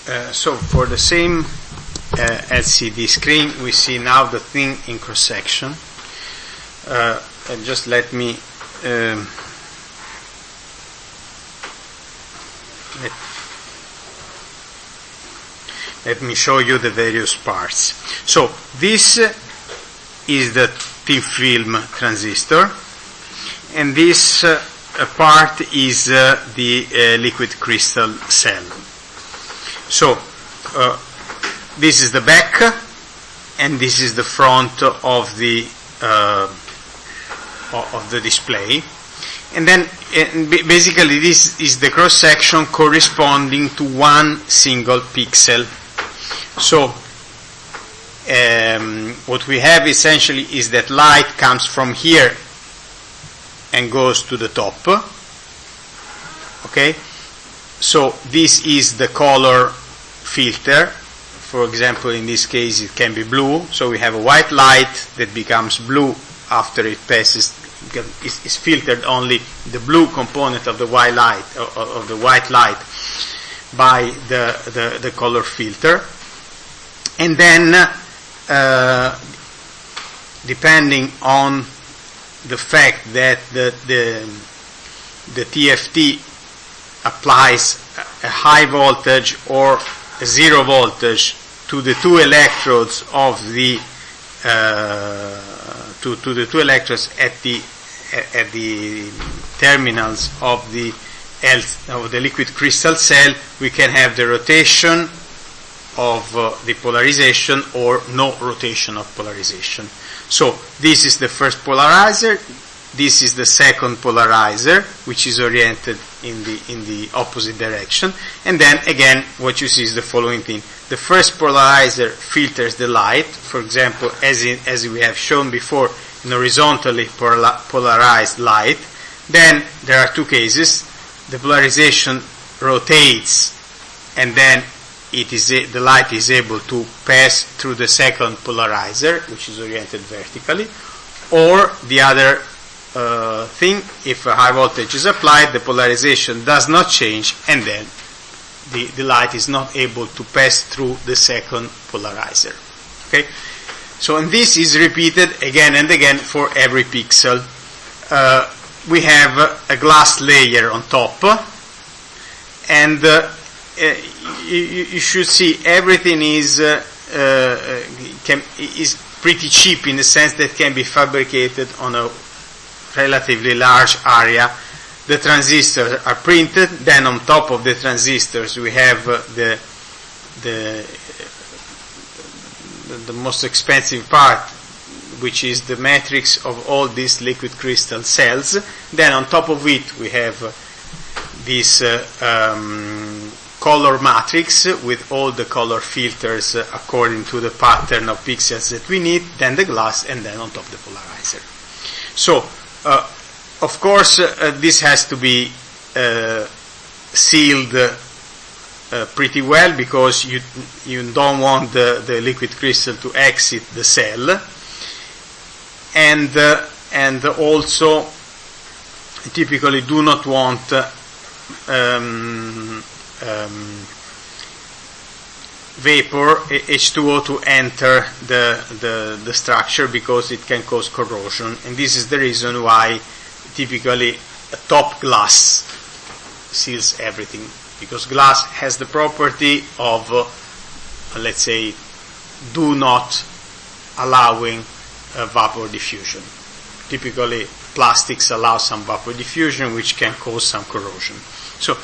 So for the same LCD screen, we see now the thing in cross-section. And just let me let me show you the various parts. So this is the thin film transistor, and this part is the liquid crystal cell. So this is the back, and this is the front of the display, and then basically this is the cross section corresponding to one single pixel. So what we have essentially is that light comes from here and goes to the top. Okay, so this is the color filter. For example, in this case it can be blue, so we have a white light that becomes blue after it passes, is filtered only the blue component of the white light, by the color filter. And then depending on the fact that the TFT applies a high voltage or a zero voltage to the two electrodes of the to the two electrodes at the terminals of the liquid crystal cell, we can have the rotation of the polarization or no rotation of polarization. So this is the first polarizer. This is the second polarizer, which is oriented in the opposite direction. And then again, what you see is the following thing: the first polarizer filters the light, for example, as we have shown before, in horizontally polarized light. Then there are two cases: the polarization rotates, and then the light is able to pass through the second polarizer, which is oriented vertically, or the other thing, if a high voltage is applied, the polarization does not change, and then the light is not able to pass through the second polarizer. Okay, so and this is repeated again and again for every pixel. We have a glass layer on top, and you should see everything is pretty cheap in the sense that can be fabricated on a relatively large area. The transistors are printed, then on top of the transistors we have the most expensive part, which is the matrix of all these liquid crystal cells. Then on top of it we have this color matrix with all the color filters according to the pattern of pixels that we need, then the glass, and then on top the polarizer. So of course this has to be sealed pretty well, because you don't want the liquid crystal to exit the cell, and also typically do not want vapor H2O to enter the structure, because it can cause corrosion, and this is the reason why typically a top glass seals everything, because glass has the property of let's say do not allowing vapor diffusion. Typically plastics allow some vapor diffusion, which can cause some corrosion. So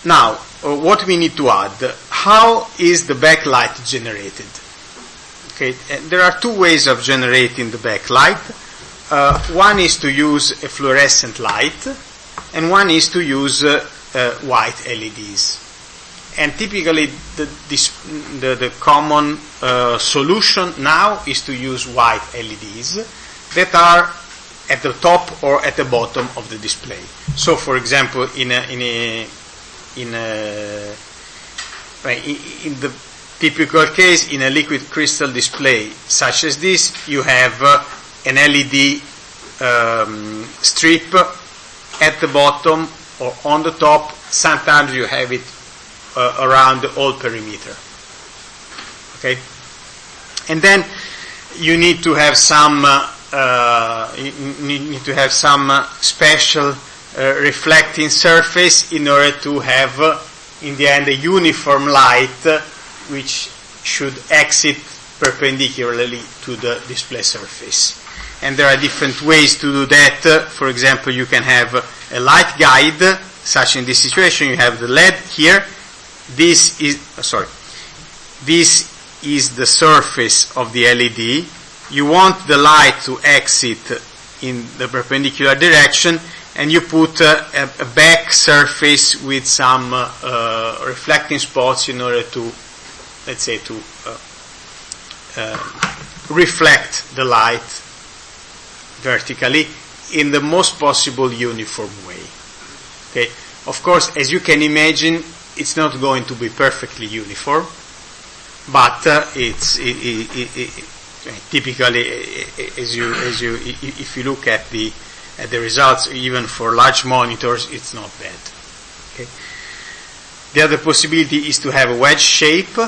now what we need to add: how is the backlight generated? Okay, there are two ways of generating the backlight. One is to use a fluorescent light, and one is to use white LEDs. And typically the common solution now is to use white LEDs that are at the top or at the bottom of the display. So, for example, in the typical case, in a liquid crystal display such as this, you have an LED strip at the bottom or on the top. Sometimes you have it around the whole perimeter. Okay, and then you need to have some special reflecting surface in order to have in the end a uniform light which should exit perpendicularly to the display surface. And there are different ways to do that. For example, you can have a light guide, such in this situation you have the LED here. This is the surface of the LED. You want the light to exit in the perpendicular direction, and you put a back surface with some reflecting spots in order to, let's say, to reflect the light vertically in the most possible uniform way. Okay. Of course, as you can imagine, it's not going to be perfectly uniform, but typically, if you look at the results, even for large monitors, it's not bad. Okay. The other possibility is to have a wedge shape.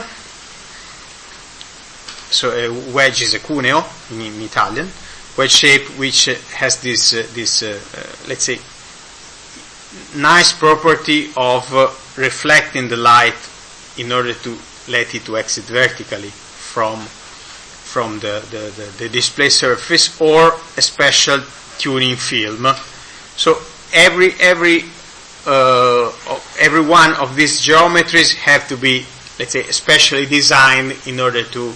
So a wedge is a cuneo in Italian. Wedge shape, which has this let's say, nice property of reflecting the light in order to let it to exit vertically from the display surface, or a special tuning film. So every one of these geometries have to be, let's say, specially designed in order to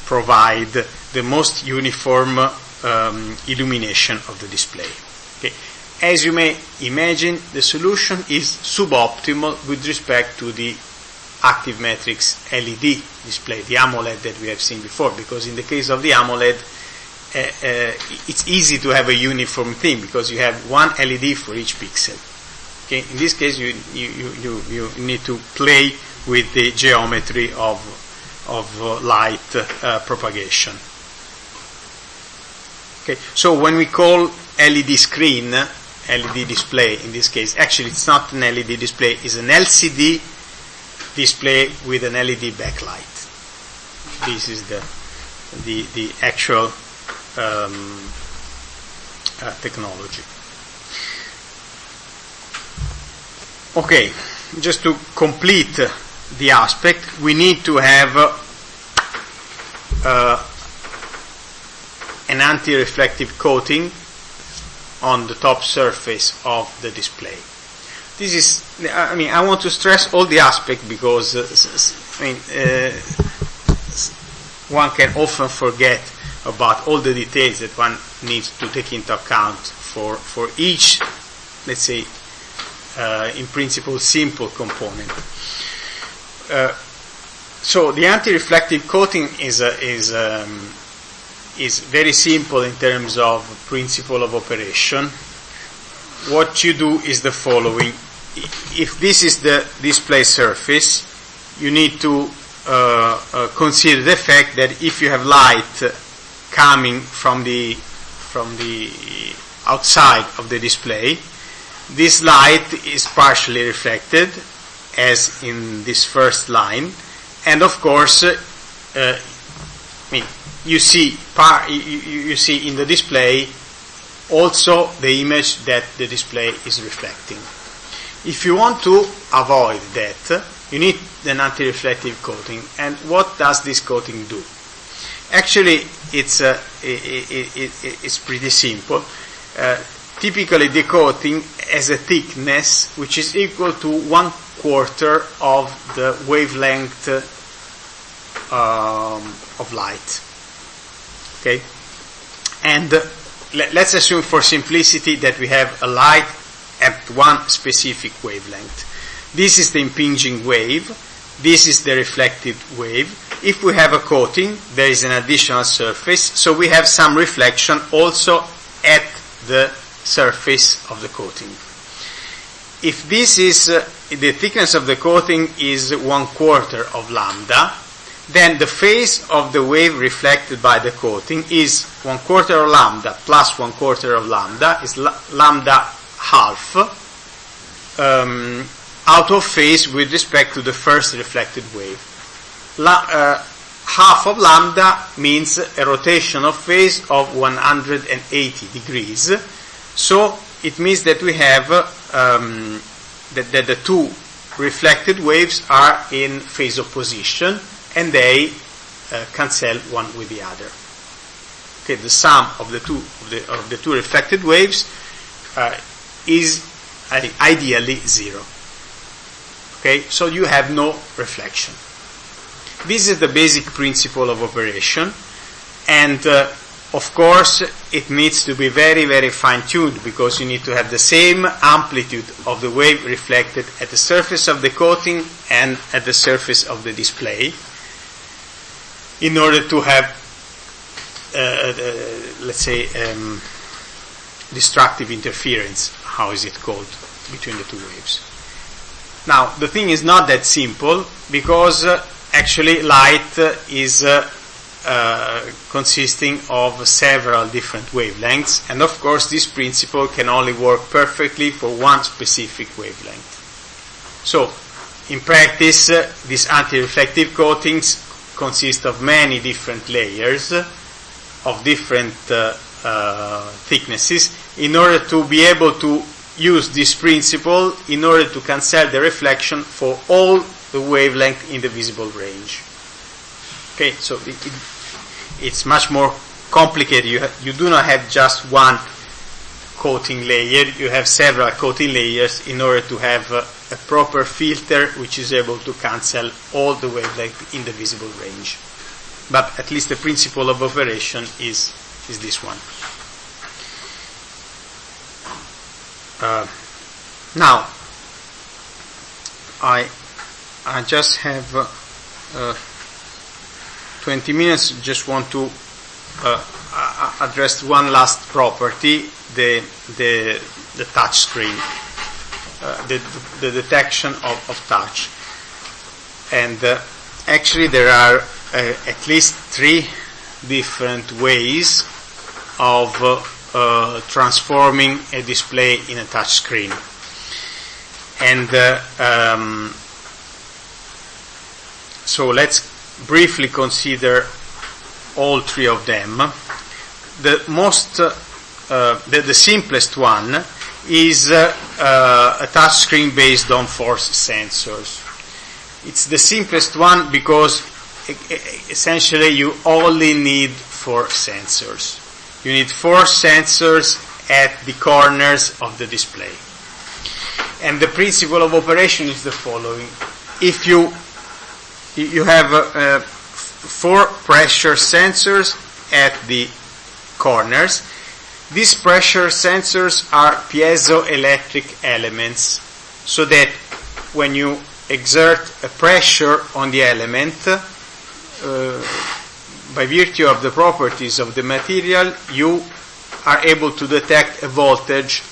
provide the most uniform illumination of the display. Okay. As you may imagine, the solution is suboptimal with respect to the active matrix LED display, the AMOLED that we have seen before, because in the case of the AMOLED, it's easy to have a uniform thing because you have one LED for each pixel. Okay. In this case, you need to play with the geometry of light propagation. Okay, so when we call LED screen, LED display in this case, actually it's not an LED display, it's an LCD display with an LED backlight. This is the actual technology. Okay, just to complete the aspect, we need to have an anti-reflective coating on the top surface of the display. This is, I want to stress all the aspects because, one can often forget about all the details that one needs to take into account for each, let's say, in principle, simple component. So the anti-reflective coating is very simple in terms of principle of operation. What you do is the following. If this is the display surface, you need to consider the fact that if you have light coming from the outside of the display, this light is partially reflected, as in this first line, and of course, you see in the display also the image that the display is reflecting. If you want to avoid that, you need an anti-reflective coating. And what does this coating do? Actually, it's pretty simple. Typically, the coating has a thickness which is equal to 1/4 of the wavelength of light. Okay, and let's assume for simplicity that we have a light at one specific wavelength. This is the impinging wave. This is the reflected wave. If we have a coating, there is an additional surface, so we have some reflection also at the surface of the coating. If this is the thickness of the coating is 1/4 of lambda, then the phase of the wave reflected by the coating is 1/4 of lambda plus 1/4 of lambda is lambda half, out of phase with respect to the first reflected wave. Half of lambda means a rotation of phase of 180 degrees. So it means that we have that the two reflected waves are in phase opposition, and they cancel one with the other. Okay, the sum of the two reflected waves is ideally zero. Okay, so you have no reflection. This is the basic principle of operation, and of course it needs to be very, very fine-tuned, because you need to have the same amplitude of the wave reflected at the surface of the coating and at the surface of the display, in order to have let's say destructive interference, how is it called, between the two waves. Now the thing is not that simple, because actually light is consisting of several different wavelengths, and of course this principle can only work perfectly for one specific wavelength. So in practice these anti-reflective coatings consist of many different layers of different thicknesses, in order to be able to use this principle in order to cancel the reflection for all the wavelength in the visible range. Okay, so it's much more complicated. You do not have just one coating layer, you have several coating layers in order to have a proper filter which is able to cancel all the wavelength in the visible range. But at least the principle of operation is this one. Now, I just have 20 minutes. Just want to address one last property: the touch screen, the detection of touch. And actually, there are at least 3 different ways of transforming a display in a touch screen. And so let's briefly consider all 3 of them. The simplest one is a touch screen based on force sensors. It's the simplest one because essentially you only need 4 sensors. You need 4 sensors at the corners of the display. And the principle of operation is the following. If you have 4 pressure sensors at the corners, these pressure sensors are piezoelectric elements, so that when you exert a pressure on the element, by virtue of the properties of the material, you are able to detect a voltage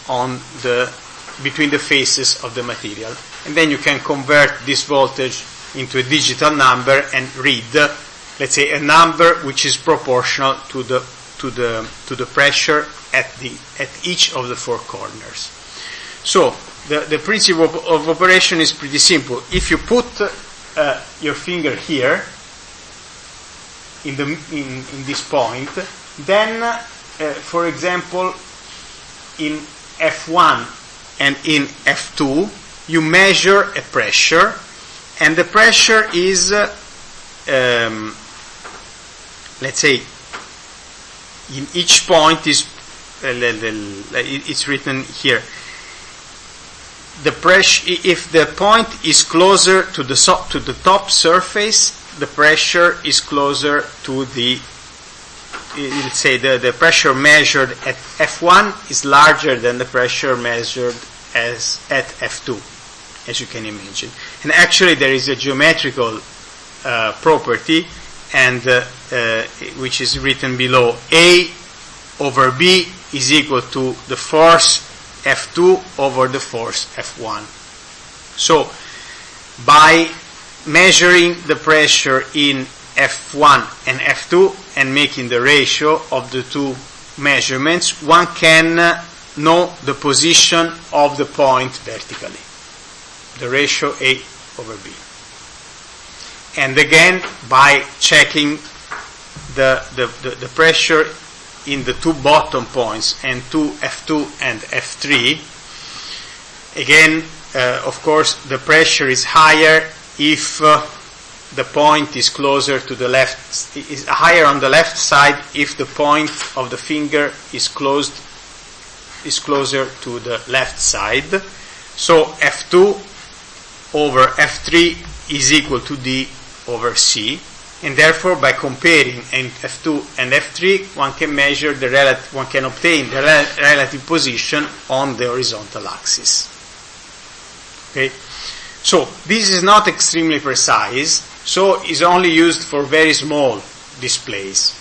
between the faces of the material, and then you can convert this voltage into a digital number and read, let's say, a number which is proportional to the pressure at each of the 4 corners. So the principle of operation is pretty simple. If you put your finger here in this point, then for example in F1 and in F2 you measure a pressure, and the pressure is let's say in each point is it's written here. The pressure, if the point is closer to the top surface, the pressure is closer to the, let's say the pressure measured at F1 is larger than the pressure measured at F2, as you can imagine. And actually there is a geometrical property, and which is written below. A over B is equal to the force F2 over the force F1. So by measuring the pressure in F1 and F2 and making the ratio of the 2 measurements, one can know the position of the point vertically. the ratio A over B. And again, by checking the pressure in the two bottom points, and F2 and F3, again, of course, the pressure is higher if the point is closer to the left, is higher on the left side if the point of the finger is closer to the left side. So F2 over F3 is equal to D over C, and therefore by comparing F2 and F3, one can measure one can obtain the relative position on the horizontal axis. Okay, so this is not extremely precise, so is only used for very small displays,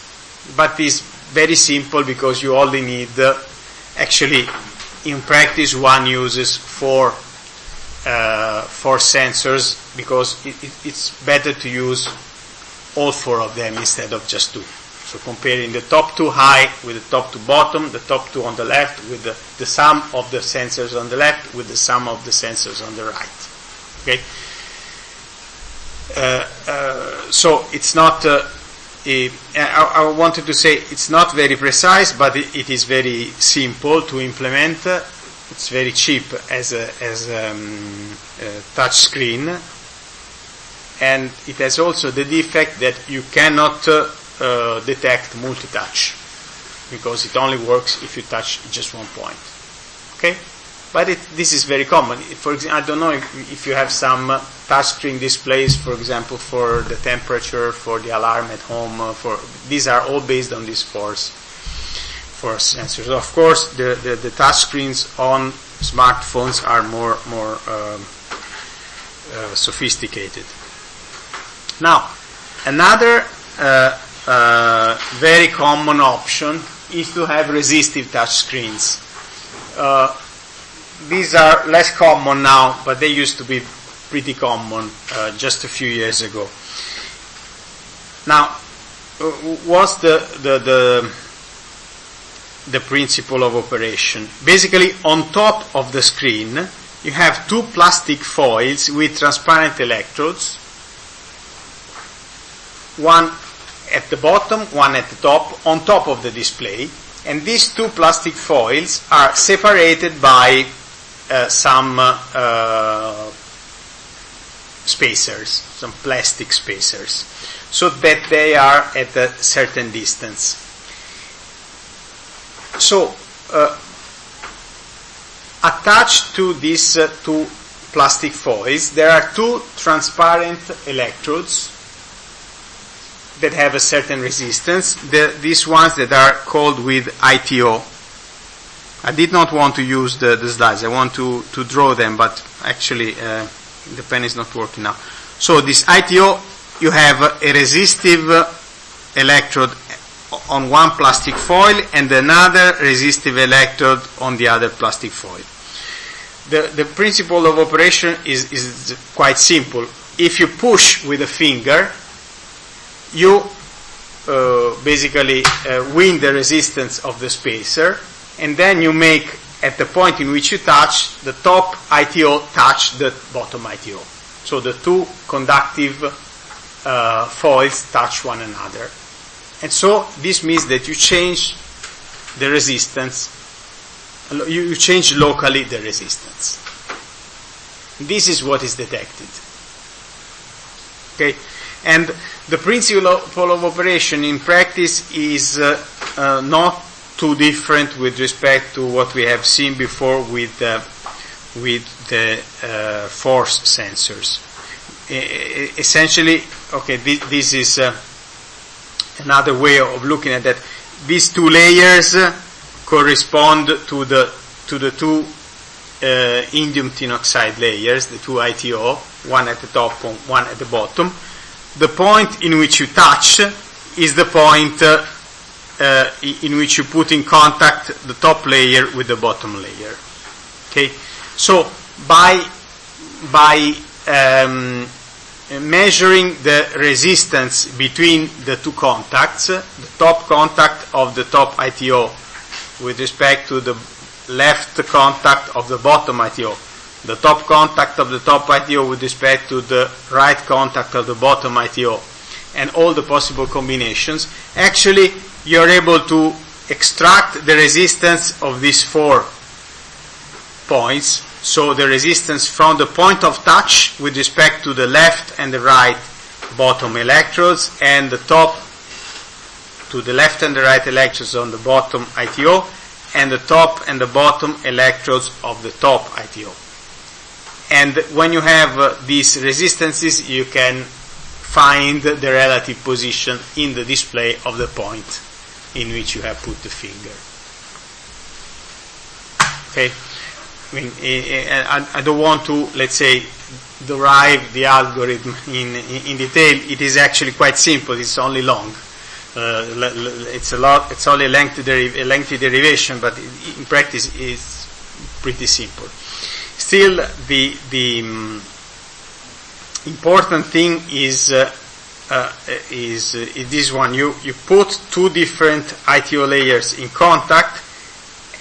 but is very simple because you only need actually in practice one uses four sensors, because it's better to use all four of them instead of just two. So comparing the top two high with the top two bottom, the top two on the left with the sum of the sensors on the left with the sum of the sensors on the right. Okay. So it's not. I wanted to say it's not very precise, but it is very simple to implement. It's very cheap as a touch screen, and it has also the defect that you cannot detect multi-touch, because it only works if you touch just one point. Okay, but this is very common. For example, I don't know if you have some touchscreen displays, for example, for the temperature, for the alarm at home. These are all based on these four sensors. Of course, the touchscreens on smartphones are more sophisticated. Now, another very common option is to have resistive touchscreens. These are less common now, but they used to be pretty common just a few years ago. Now, what's the principle of operation? Basically, on top of the screen, you have two plastic foils with transparent electrodes, one at the bottom, one at the top, on top of the display, and these two plastic foils are separated by some spacers, some plastic spacers, so that they are at a certain distance. So, attached to these two plastic foils, there are two transparent electrodes that have a certain resistance. These ones that are called with ITO. I did not want to use the slides. I want to draw them, but actually the pen is not working now. So this ITO, you have a resistive electrode on one plastic foil and another resistive electrode on the other plastic foil. The principle of operation is quite simple. If you push with a finger, you basically win the resistance of the spacer, and then you make, at the point in which you touch, the top ITO touch the bottom ITO. So the two conductive foils touch one another. And so this means that you change the resistance, you change locally the resistance. This is what is detected. Okay? And the principle of operation in practice is not too different with respect to what we have seen before with the force sensors. Essentially, okay, this is another way of looking at that. These two layers correspond to the two indium tin oxide layers, the two ITO, one at the top, one at the bottom. The point in which you touch is the point in which you put in contact the top layer with the bottom layer. Okay, so by measuring the resistance between the two contacts, the top contact of the top ITO with respect to the left contact of the bottom ITO the top contact of the top ITO with respect to the right contact of the bottom ITO, and all the possible combinations, actually you're able to extract the resistance of these 4 points. So the resistance from the point of touch with respect to the left and the right bottom electrodes, and the top to the left and the right electrodes on the bottom ITO, and the top and the bottom electrodes of the top ITO. And when you have these resistances, you can find the relative position in the display of the point in which you have put the finger. Okay? I mean, I don't want to, let's say, derive the algorithm in detail. It is actually quite simple. It's only long. It's only a lengthy derivation, but in practice it's pretty simple. Still, the important thing is this one. You put 2 different ITO layers in contact,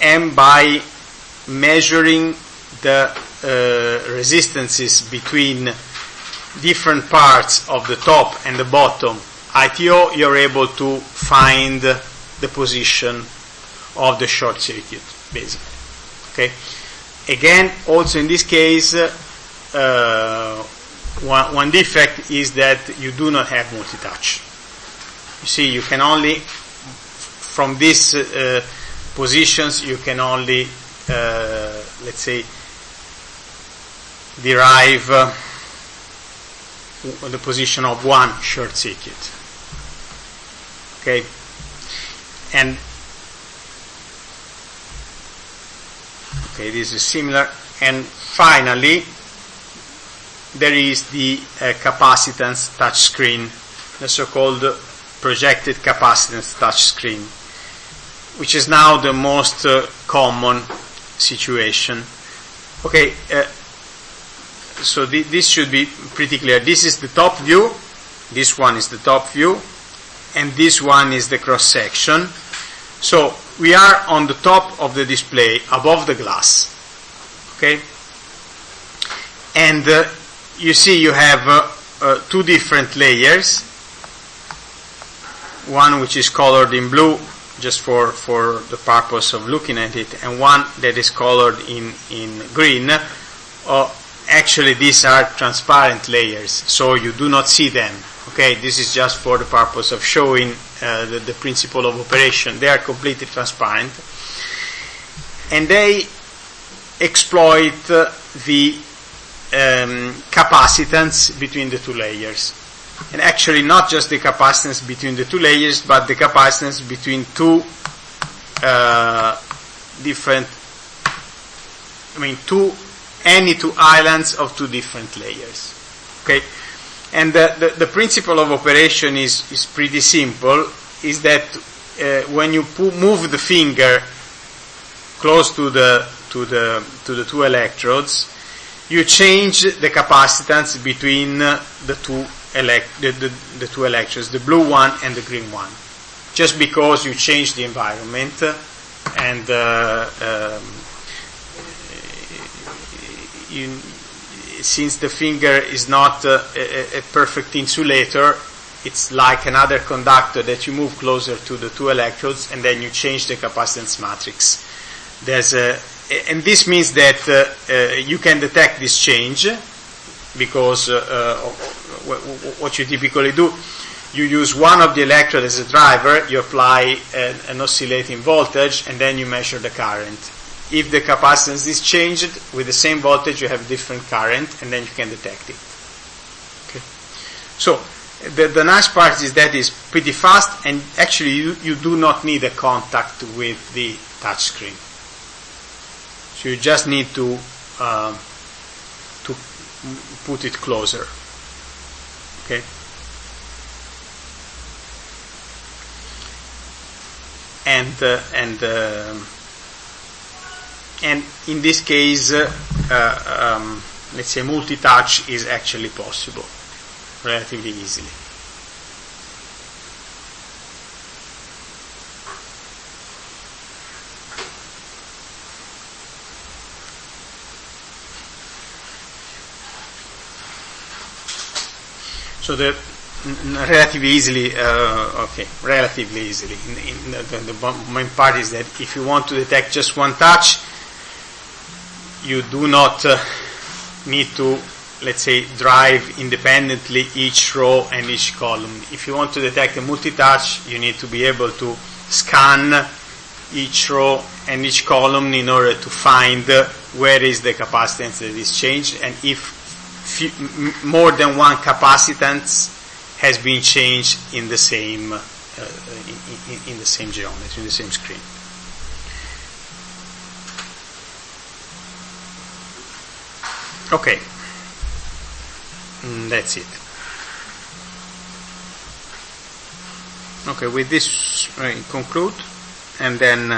and by measuring the resistances between different parts of the top and the bottom ITO, you're able to find the position of the short circuit, basically. Okay. Again, also in this case, one defect is that you do not have multi-touch. You see, you can only, from these positions, you can only, let's say, derive the position of one short circuit. Okay, and okay, this is similar. And finally, there is the capacitance touchscreen, the so-called projected capacitance touchscreen, which is now the most common situation. Okay, so this should be pretty clear. This is the top view, this one is the top view, and this one is the cross-section. So we are on the top of the display, above the glass. Okay? And you see you have 2 different layers. One which is colored in blue, just for the purpose of looking at it, and one that is colored in green. Actually, these are transparent layers, so you do not see them. Okay, this is just for the purpose of showing the principle of operation. They are completely transparent, and they exploit the capacitance between the 2 layers. And actually not just the capacitance between the 2 layers, but the capacitance between 2 different, any 2 islands of 2 different layers. Okay, and the principle of operation is pretty simple. Is that when you move the finger close to the 2 electrodes, you change the capacitance between the two electrodes, the blue one and the green one, just because you change the environment, and since the finger is not a perfect insulator, it's like another conductor that you move closer to the 2 electrodes, and then you change the capacitance matrix. And this means that you can detect this change, because what you typically do, you use one of the electrodes as a driver, you apply an oscillating voltage, and then you measure the current. If the capacitance is changed with the same voltage, you have different current, and then you can detect it. Okay. So the nice part is that it's pretty fast, and actually you do not need a contact with the touch screen. So you just need to put it closer. Okay. And in this case, let's say multi-touch is actually possible relatively easily. So the relatively easily, relatively easily. The main part is that if you want to detect just one touch, you do not need to, let's say, drive independently each row and each column. If you want to detect a multi-touch, you need to be able to scan each row and each column in order to find where is the capacitance that is changed, and if more than one capacitance has been changed in the same in the same geometry, in the same screen. Okay, that's it. Okay, with this I conclude, and then